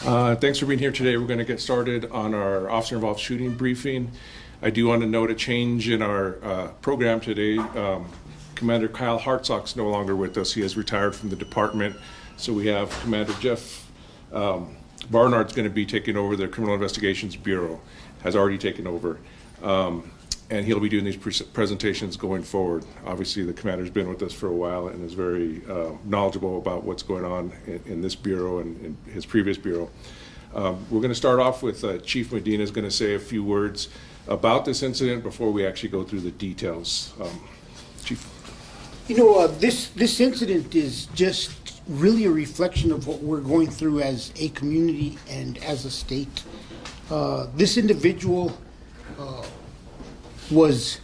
Thanks for being here today. We're going to get started on our officer-involved shooting briefing. I do want to note a change in our program today. Commander Kyle Hartsock's no longer with us. He has retired from the department. So we have Commander Jeff Barnard's going to be taking over the Criminal Investigations Bureau, has already taken over. And he'll be doing these presentations going forward. Obviously, the commander's been with us for a while and is very knowledgeable about what's going on in this bureau and in his previous bureau. We're going to start off with Chief Medina is going to say a few words about this incident before we actually go through the details. Chief. You know, this incident is just really a reflection of what we're going through as a community and as a state. This individual is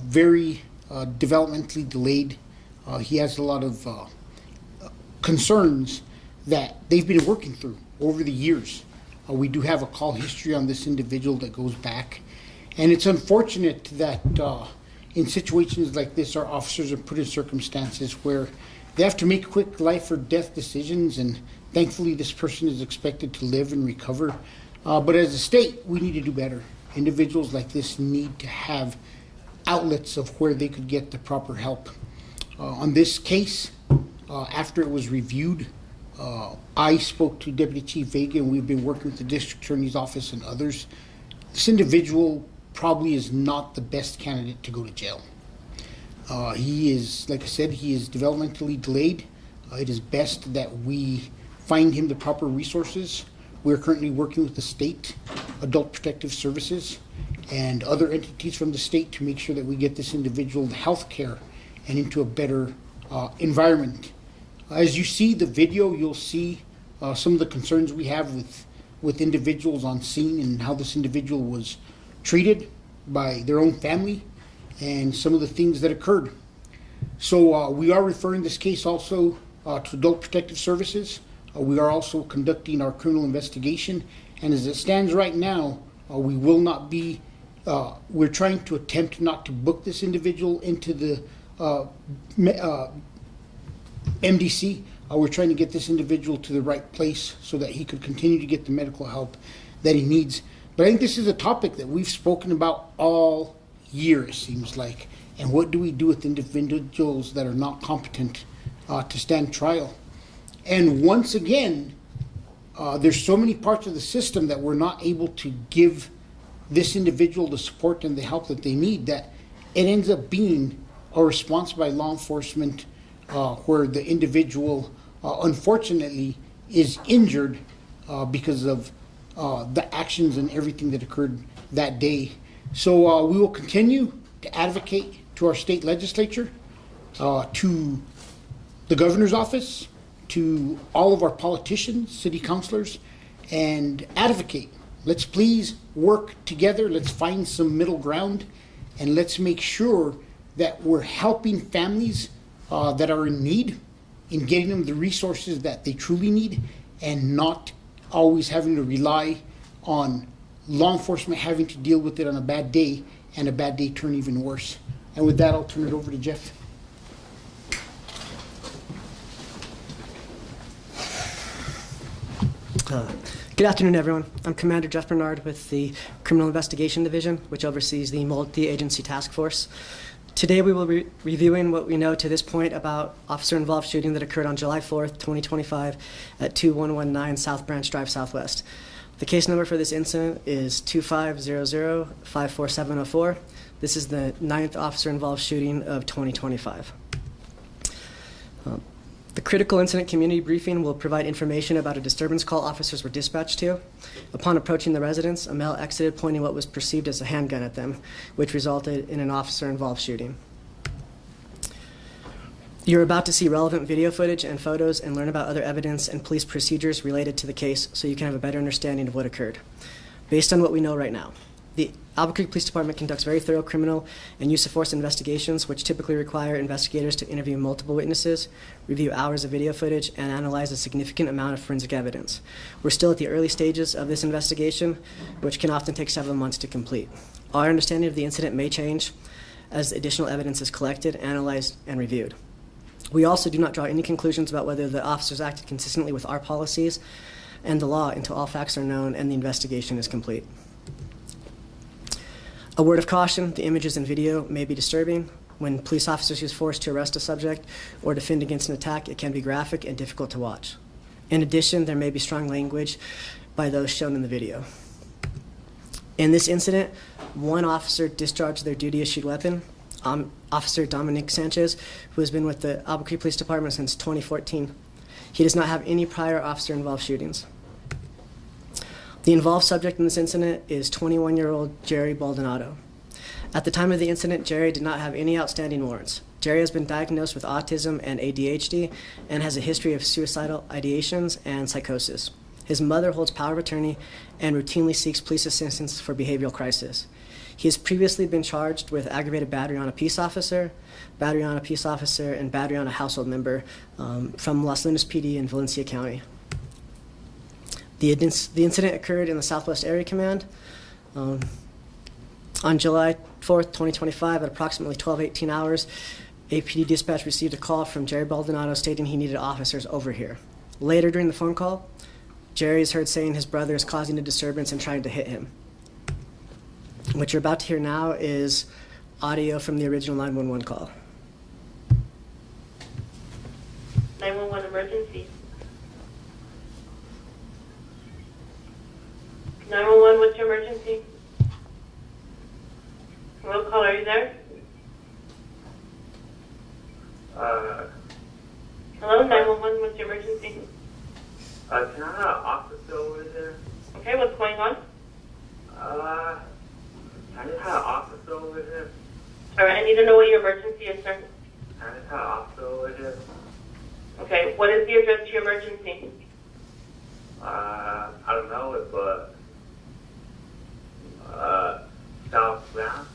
very developmentally delayed. He has a lot of concerns that they've been working through over the years. We do have a call history on this individual that goes back, and it's unfortunate that in situations like this, our officers are put in circumstances where they have to make quick life or death decisions, and thankfully this person is expected to live and recover. But as a state, we need to do better. Individuals like this need to have outlets of where they could get the proper help. On this case, after it was reviewed, I spoke to Deputy Chief Vega, and we've been working with the District Attorney's Office and others. This individual probably is not the best candidate to go to jail. He is, like I said, he is developmentally delayed. It is best that we find him the proper resources. We're currently working with the state, Adult Protective Services, and other entities from the state to make sure that we get this individual health care and into a better environment. As you see the video, you'll see some of the concerns we have with individuals on scene and how this individual was treated by their own family and some of the things that occurred. So we are referring this case also to Adult Protective Services. We are also conducting our criminal investigation, and as it stands right now, we will not be, we're trying to attempt not to book this individual into the MDC. We're trying to get this individual to the right place so that he could continue to get the medical help that he needs. But I think this is a topic that we've spoken about all year, it seems like. And what do we do with individuals that are not competent to stand trial? And once again, there's so many parts of the system that we're not able to give this individual the support and the help that they need, that it ends up being a response by law enforcement where the individual, unfortunately, is injured because of the actions and everything that occurred that day. So we will continue to advocate to our state legislature, to the governor's office, to all of our politicians, city councilors, and advocate. Let's please work together. Let's find some middle ground, and let's make sure that we're helping families that are in need, in getting them the resources that they truly need, and not always having to rely on law enforcement having to deal with it on a bad day, and a bad day turn even worse. And with that, I'll turn it over to Jeff. Good afternoon, everyone. I'm Commander Jeff Bernard with the Criminal Investigation Division, which oversees the Multi-Agency Task Force. Today we will be reviewing what we know to this point about officer-involved shooting that occurred on July 4th, 2025 at 2119 South Branch Drive Southwest. The case number for this incident is 2500-54704. This is the 9th officer-involved shooting of 2025. The critical incident community briefing will provide information about a disturbance call officers were dispatched to. Upon approaching the residence, a male exited pointing what was perceived as a handgun at them, which resulted in an officer-involved shooting. You're about to see relevant video footage and photos and learn about other evidence and police procedures related to the case so you can have a better understanding of what occurred. Based on what we know right now, the Albuquerque Police Department conducts very thorough criminal and use of force investigations, which typically require investigators to interview multiple witnesses, review hours of video footage, and analyze a significant amount of forensic evidence. We're still at the early stages of this investigation, which can often take several months to complete. Our understanding of the incident may change as additional evidence is collected, analyzed, and reviewed. We also do not draw any conclusions about whether the officers acted consistently with our policies and the law until all facts are known and the investigation is complete. A word of caution, the images and video may be disturbing. When police officers use force to arrest a subject or defend against an attack, it can be graphic and difficult to watch. In addition, there may be strong language by those shown in the video. In this incident, one officer discharged their duty-issued weapon. Officer Dominic Sanchez, who has been with the Albuquerque Police Department since 2014. He does not have any prior officer-involved shootings. The involved subject in this incident is 21-year-old Jerry Baldonado. At the time of the incident, Jerry did not have any outstanding warrants. Jerry has been diagnosed with autism and ADHD and has a history of suicidal ideations and psychosis. His mother holds power of attorney and routinely seeks police assistance for behavioral crisis. He has previously been charged with aggravated battery on a peace officer, and battery on a household member from Los Lunas PD in Valencia County. The incident occurred in the Southwest Area Command on July 4th, 2025 at approximately 12:18 hours. APD dispatch received a call from Jerry Baldonado stating he needed officers over here. Later during the phone call, Jerry is heard saying his brother is causing a disturbance and trying to hit him. What you're about to hear now is audio from the original 911 call. 911 emergency. 911, what's your emergency? Hello, caller, are you there? Hello, 911, what's your emergency? Can I have an officer over there? Okay, what's going on? I just had an officer over here. All right, I need to know what your emergency is, sir. I just had an officer over here. Okay, what is the address to your emergency? I don't know it, but South Brown.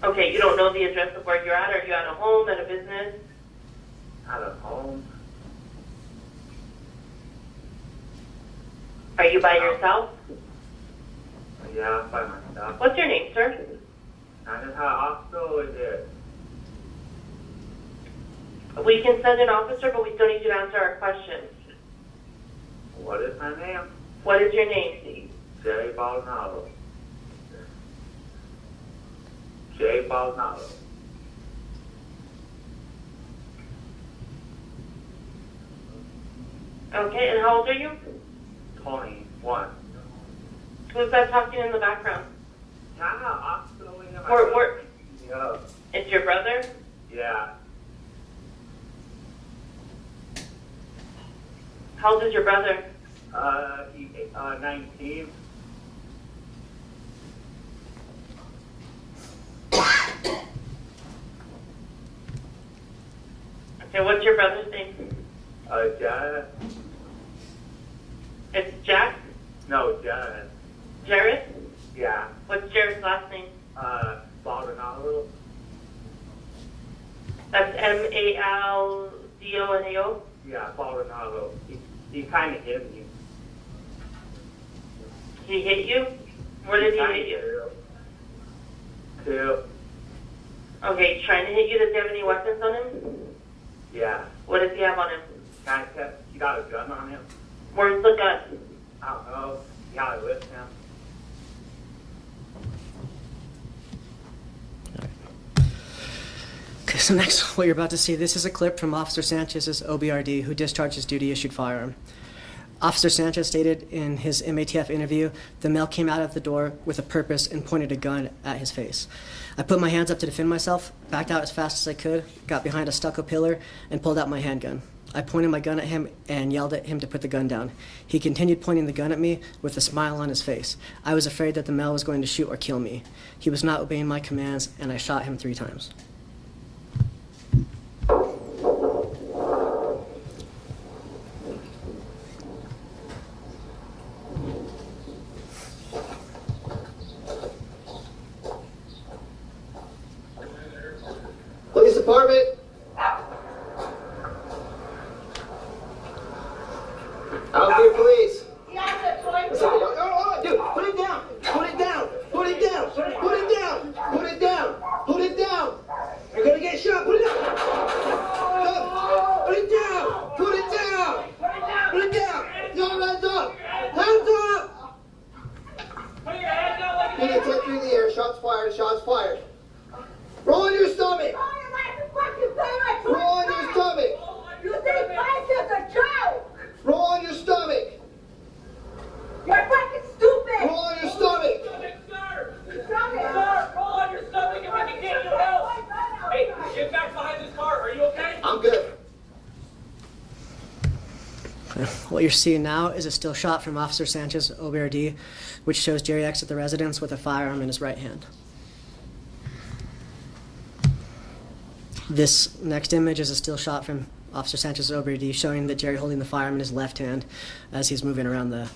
Okay, you don't know the address of where you're at? Are you at a home, at a business? At a home. Are you by yourself? Yeah, I'm by myself. What's your name, sir? I just had an officer over there. We can send an officer, but we still need you to answer our questions. What is my name? What is your name? Jerry Baldonado. Jerry Baldonado. Okay, and how old are you? 21. Who's that talking in the background? Can I have an officer over here? We're, Yeah. it's your brother? Yeah. How old is your brother? He's 19. Okay, what's your brother's name? Jared. It's Jack? No, Jared. Jared? Yeah. What's Jared's last name? Baldonado. That's Maldonado? Yeah, Baldonado. He kind of hit me. He hit you? Where did he hit you? Two. Okay, he's trying to hit you. Does he have any weapons on him? Yeah. What does he have on him? Kind of, he got a gun on him. Where's the gun? I don't know. He got it with him. Okay, so next, what you're about to see, this is a clip from Officer Sanchez's OBRD, who discharged his duty-issued firearm. Officer Sanchez stated in his MATF interview, the male came out of the door with a purpose and pointed a gun at his face. I put my hands up to defend myself, backed out as fast as I could, got behind a stucco pillar, and pulled out my handgun. I pointed my gun at him and yelled at him to put the gun down. He continued pointing the gun at me with a smile on his face. I was afraid that the male was going to shoot or kill me. He was not obeying my commands, and I shot him 3 times. Police department. Albuquerque police. Dude, put it down. Put it down. Put it down. Put it down. Put it down. Put it down. APD 10-3 in the air. Shots fired. Shots fired. Roll on your stomach. Roll on your stomach. You think life is a joke? Roll on your stomach. You're fucking stupid. Roll on your stomach. Sir! Stomach. Sir, roll on your stomach and we can get you help! Hey, get back behind this car. Are you okay? I'm good. What you're seeing now is a still shot from Officer Sanchez OBRD, which shows Jerry exit the residence with a firearm in his right hand. This next image is a still shot from Officer Sanchez OBRD showing that Jerry holding the firearm in his left hand as he's moving around the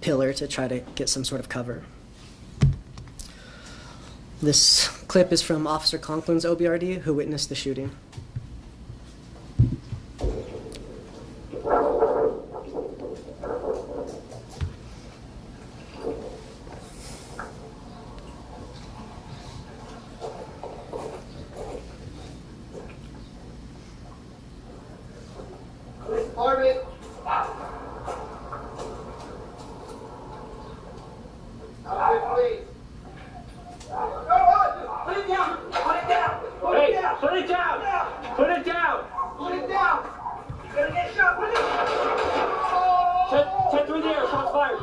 pillar to try to get some sort of cover. This clip is from Officer Conklin's OBRD, who witnessed the shooting. Department. Please. Put it down! Put it down! Hey, put it down! Put it down! Put it down. You're gonna get shot! Put it down! 10 through the air, shots fired!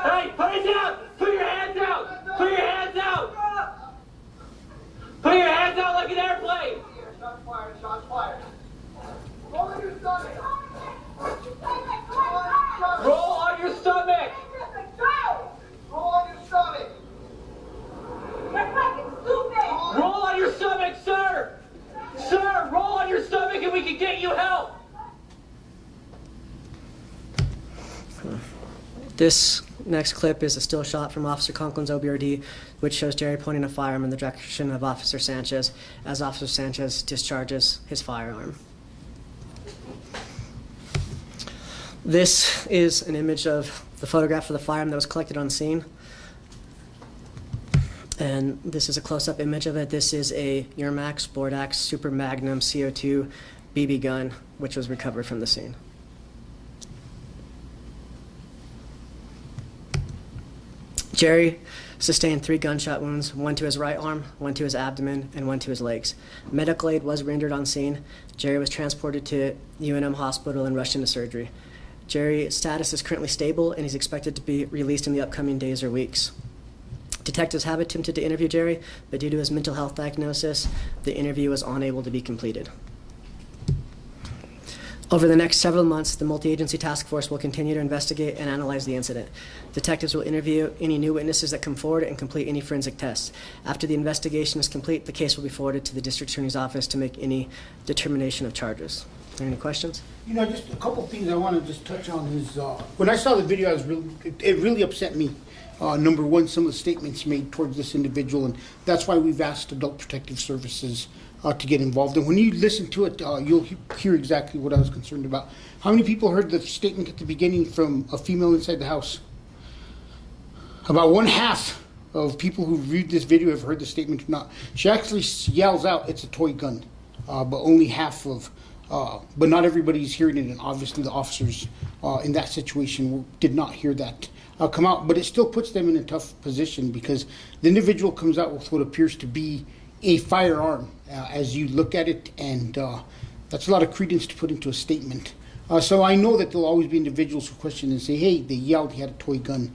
Hey, put it down! Put your hands out! Put your hands out! Put your hands out like an airplane! Shots fired. Shots fired. Roll on your stomach. Roll on your stomach! Roll on your stomach. You're fucking stupid. Roll on your stomach, sir! Sir, roll on your stomach and we can get you help! This next clip is a still shot from Officer Conklin's OBRD, which shows Jerry pointing a firearm in the direction of Officer Sanchez as Officer Sanchez discharges his firearm. This is an image of the photograph of the firearm that was collected on scene. And this is a close-up image of it. This is a Yermax Bordax Super Magnum CO2 BB gun, which was recovered from the scene. Jerry sustained 3 gunshot wounds, 1 to his right arm, 1 to his abdomen, and 1 to his legs. Medical aid was rendered on scene. Jerry was transported to UNM Hospital and rushed into surgery. Jerry's status is currently stable, and he's expected to be released in the upcoming days or weeks. Detectives have attempted to interview Jerry, but due to his mental health diagnosis, the interview was unable to be completed. Over the next several months, the multi-agency task force will continue to investigate and analyze the incident. Detectives will interview any new witnesses that come forward and complete any forensic tests. After the investigation is complete, the case will be forwarded to the district attorney's office to make any determination of charges. Are there any questions? You know, just a couple of things I want to just touch on is, when I saw the video, it really upset me. Number one, some of the statements made towards this individual, and that's why we've asked Adult Protective Services to get involved. And when you listen to it, you'll hear exactly what I was concerned about. How many people heard the statement at the beginning from a female inside the house? About 1/2 of people who viewed this video have heard the statement or not. She actually yells out, "It's a toy gun," but only half of, but not everybody's hearing it, and obviously the officers in that situation did not hear that come out. But it still puts them in a tough position because the individual comes out with what appears to be a firearm as you look at it, and that's a lot of credence to put into a statement. So I know that there'll always be individuals who question and say, hey, they yelled, he had a toy gun.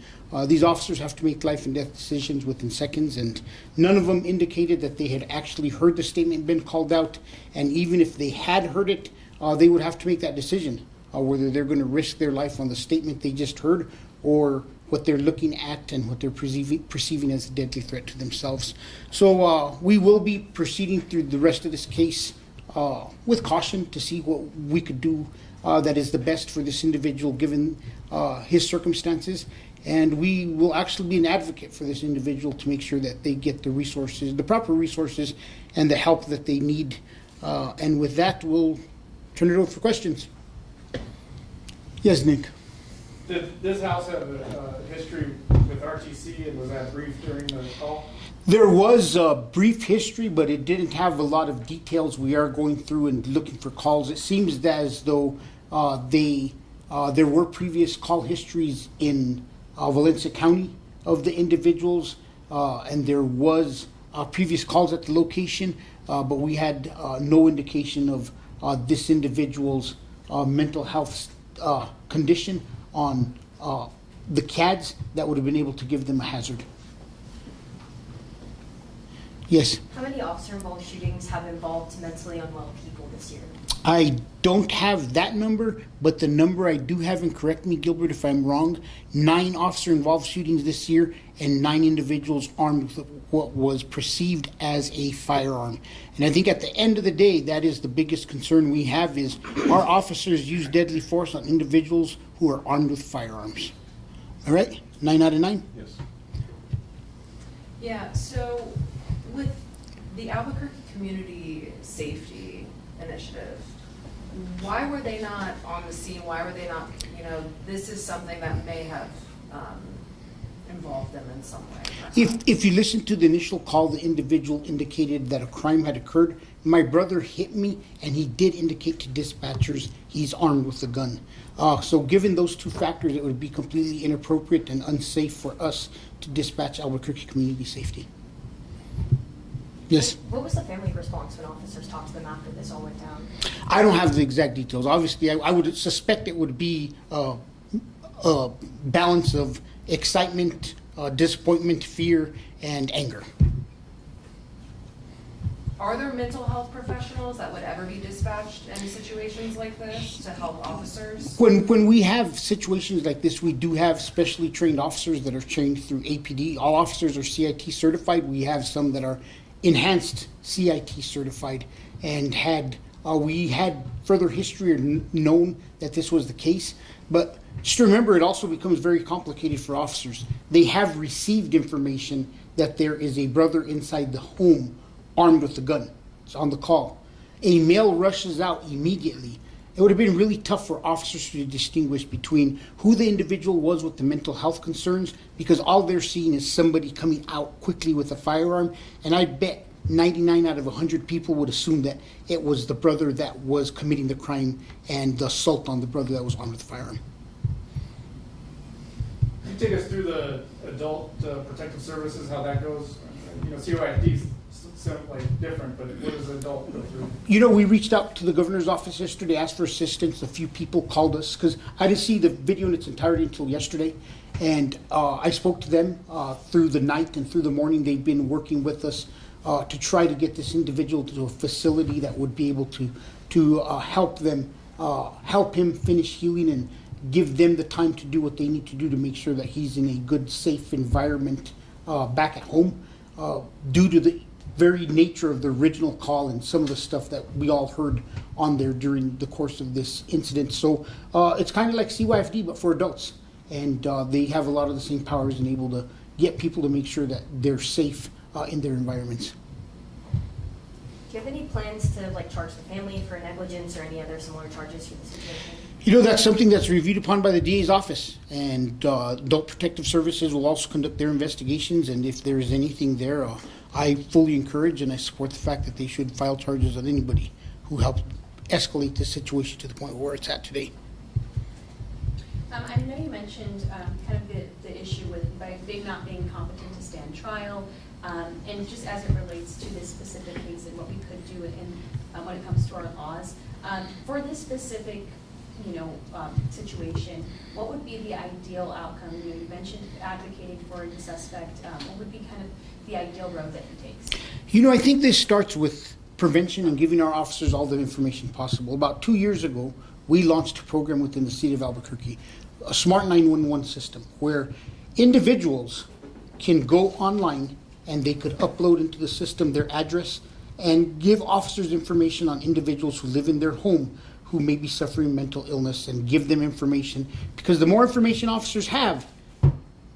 These officers have to make life and death decisions within seconds, and none of them indicated that they had actually heard the statement been called out. And even if they had heard it, they would have to make that decision, whether they're going to risk their life on the statement they just heard or what they're looking at and what they're perceiving as a deadly threat to themselves. So we will be proceeding through the rest of this case with caution to see what we could do that is the best for this individual given his circumstances. And we will actually be an advocate for this individual to make sure that they get the resources, the proper resources, and the help that they need. And with that, we'll turn it over for questions. Yes, Nick. Did this house have a history with RTC, and was that brief during the call? There was a brief history, but it didn't have a lot of details. We are going through and looking for calls. It seems as though there were previous call histories in Valencia County of the individuals. and there was previous calls at the location, but we had no indication of this individual's mental health condition on the CADs that would have been able to give them a hazard. Yes. How many officer-involved shootings have involved mentally unwell people this year? I don't have that number, but the number I do have, and correct me, Gilbert, if I'm wrong, 9 officer-involved shootings this year and 9 individuals armed with what was perceived as a firearm. And I think at the end of the day, that is the biggest concern we have, is our officers use deadly force on individuals who are armed with firearms. All right? 9 out of 9? Yes. Yeah, so with the Albuquerque Community Safety Initiative, why were they not on the scene? Why were they not, this is something that may have involved them in some way. If you listen to the initial call, the individual indicated that a crime had occurred. My brother hit me, and he did indicate to dispatchers he's armed with a gun. So given those two factors, it would be completely inappropriate and unsafe for us to dispatch Albuquerque Community Safety. Yes? What was the family response when officers talked to them after this all went down? I don't have the exact details. Obviously, I would suspect it would be a balance of excitement, disappointment, fear, and anger. Are there mental health professionals that would ever be dispatched in situations like this to help officers? When we have situations like this, we do have specially trained officers that are trained through APD. All officers are CIT certified. We have some that are enhanced CIT certified, and we had further history or known that this was the case. But just remember, it also becomes very complicated for officers. They have received information that there is a brother inside the home armed with a gun. It's on the call. A male rushes out immediately. It would have been really tough for officers to distinguish between who the individual was with the mental health concerns, because all they're seeing is somebody coming out quickly with a firearm. And I bet 99 out of 100 people would assume that it was the brother that was committing the crime and the assault on the brother that was armed with a firearm. Can you take us through the adult protective services, how that goes? COIFD is like different, but what does adult go through? We reached out to the governor's office yesterday, asked for assistance. A few people called us because I didn't see the video in its entirety until yesterday. And I spoke to them through the night and through the morning. They've been working with us to try to get this individual to a facility that would be able to help him finish healing and give them the time to do what they need to do to make sure that he's in a good, safe environment back at home. Due to the very nature of the original call and some of the stuff that we all heard on there during the course of this incident. So it's kind of like CYFD, but for adults. And they have a lot of the same powers and able to get people to make sure that they're safe in their environments. Do you have any plans to charge the family for negligence or any other similar charges for the situation? That's something that's reviewed upon by the DA's office, and Adult Protective Services will also conduct their investigations, and if there is anything there, I fully encourage and I support the fact that they should file charges on anybody who helped escalate the situation to the point where it's at today. I know you mentioned kind of the issue with they not being competent to stand trial, and just as it relates to this specific case and what we could do when it comes to our laws. For this specific situation, what would be the ideal outcome? You mentioned advocating for the suspect. What would be kind of the ideal road that he takes? I think this starts with prevention and giving our officers all the information possible. About 2 years ago, we launched a program within the city of Albuquerque, a smart 911 system, where individuals can go online and they could upload into the system their address and give officers information on individuals who live in their home who may be suffering mental illness, and give them information, because the more information officers have,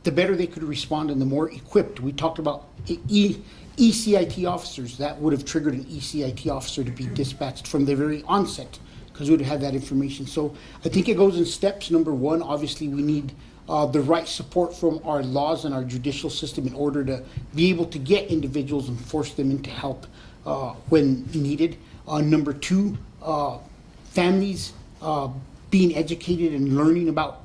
the better they could respond and the more equipped. We talked about ECIT officers. That would have triggered an ECIT officer to be dispatched from the very onset, because we would have that information. So I think it goes in steps. Number one, obviously we need the right support from our laws and our judicial system in order to be able to get individuals and force them into help when needed. Number two, families being educated and learning about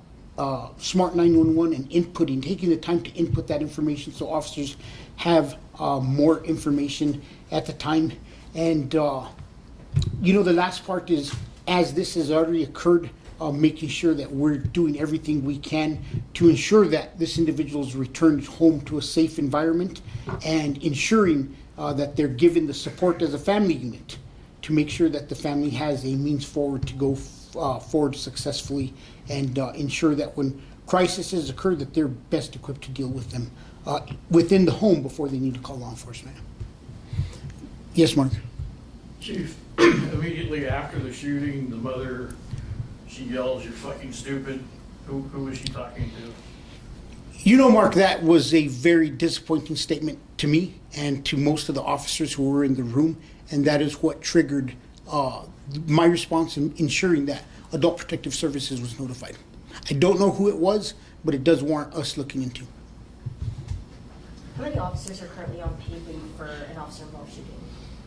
Smart 911 and inputting, taking the time to input that information so officers have more information at the time. And you know, the last part is, as this has already occurred, making sure that we're doing everything we can to ensure that this individual is returned home to a safe environment, and ensuring that they're given the support as a family unit to make sure that the family has a means forward to go forward successfully, and ensure that when crises occur that they're best equipped to deal with them within the home before they need to call law enforcement. Yes, Mark? Chief, immediately after the shooting, the mother, she yells, "You're fucking stupid." Who was she talking to? You know, Mark, that was a very disappointing statement to me and to most of the officers who were in the room, and that is what triggered my response in ensuring that Adult Protective Services was notified. I don't know who it was, but it does warrant us looking into. How many officers are currently on paid leave for an officer-involved shooting?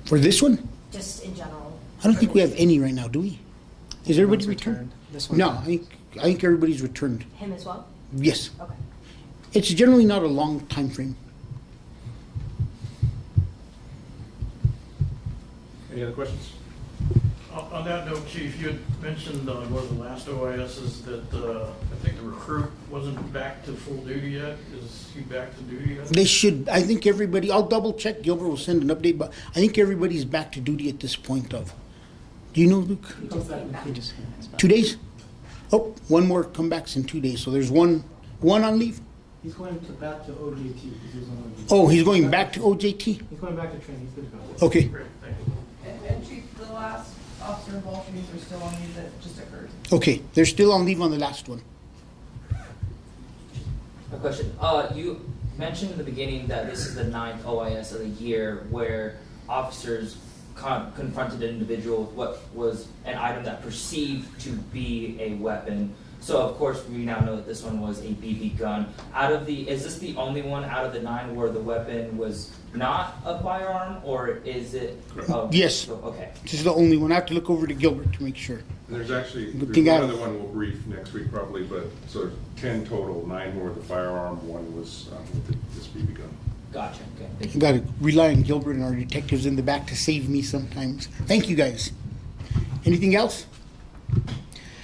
For this one, Just in general? I don't think we have any right now, do we? Is everybody One's returned? This one. No, I think everybody's returned. Him as well? Yes. Okay. It's generally not a long time frame. Any other questions? On that note, Chief, you had mentioned on one of the last OISs that I think the recruit wasn't back to full duty yet. Is he back to duty yet? They should, I think everybody, I'll double check, Gilbert will send an update, but I think everybody's back to duty at this point of, do you know, Luke? He just 2 days? Oh, one more comebacks in 2 days, so there's one on leave? He's going back to OJT because he was on OJT. Oh, he's going back to OJT? He's going back to training. He's good to go. Okay. Great, thank you. And Chief, the last officer involved shootings are still on leave that just occurred. Okay, they're still on leave on the last one. A question. You mentioned in the beginning that this is the 9th OIS of the year where officers confronted an individual with what was an item that perceived to be a weapon. So of course we now know that this one was a BB gun. Is this the only one out of the 9 where the weapon was not a firearm, or is it? Yes. Okay. This is the only one. I have to look over to Gilbert to make sure. There's actually, Good there's thing one I- other one we'll brief next week probably, but so 10 total, 9 were the firearm, 1 was with this BB gun. Gotcha. Okay. Thank You you. gotta rely on Gilbert and our detectives in the back to save me sometimes. Thank you, guys. Anything else?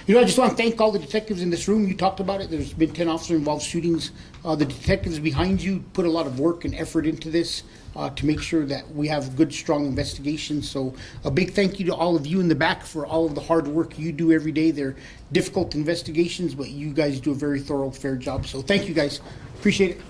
You know, I just want to thank all the detectives in this room. You talked about it. There's been 10 officer-involved shootings. The detectives behind you put a lot of work and effort into this to make sure that we have good, strong investigations. So a big thank you to all of you in the back for all of the hard work you do every day. They're difficult investigations, but you guys do a very thorough, fair job. So thank you, guys. Appreciate it.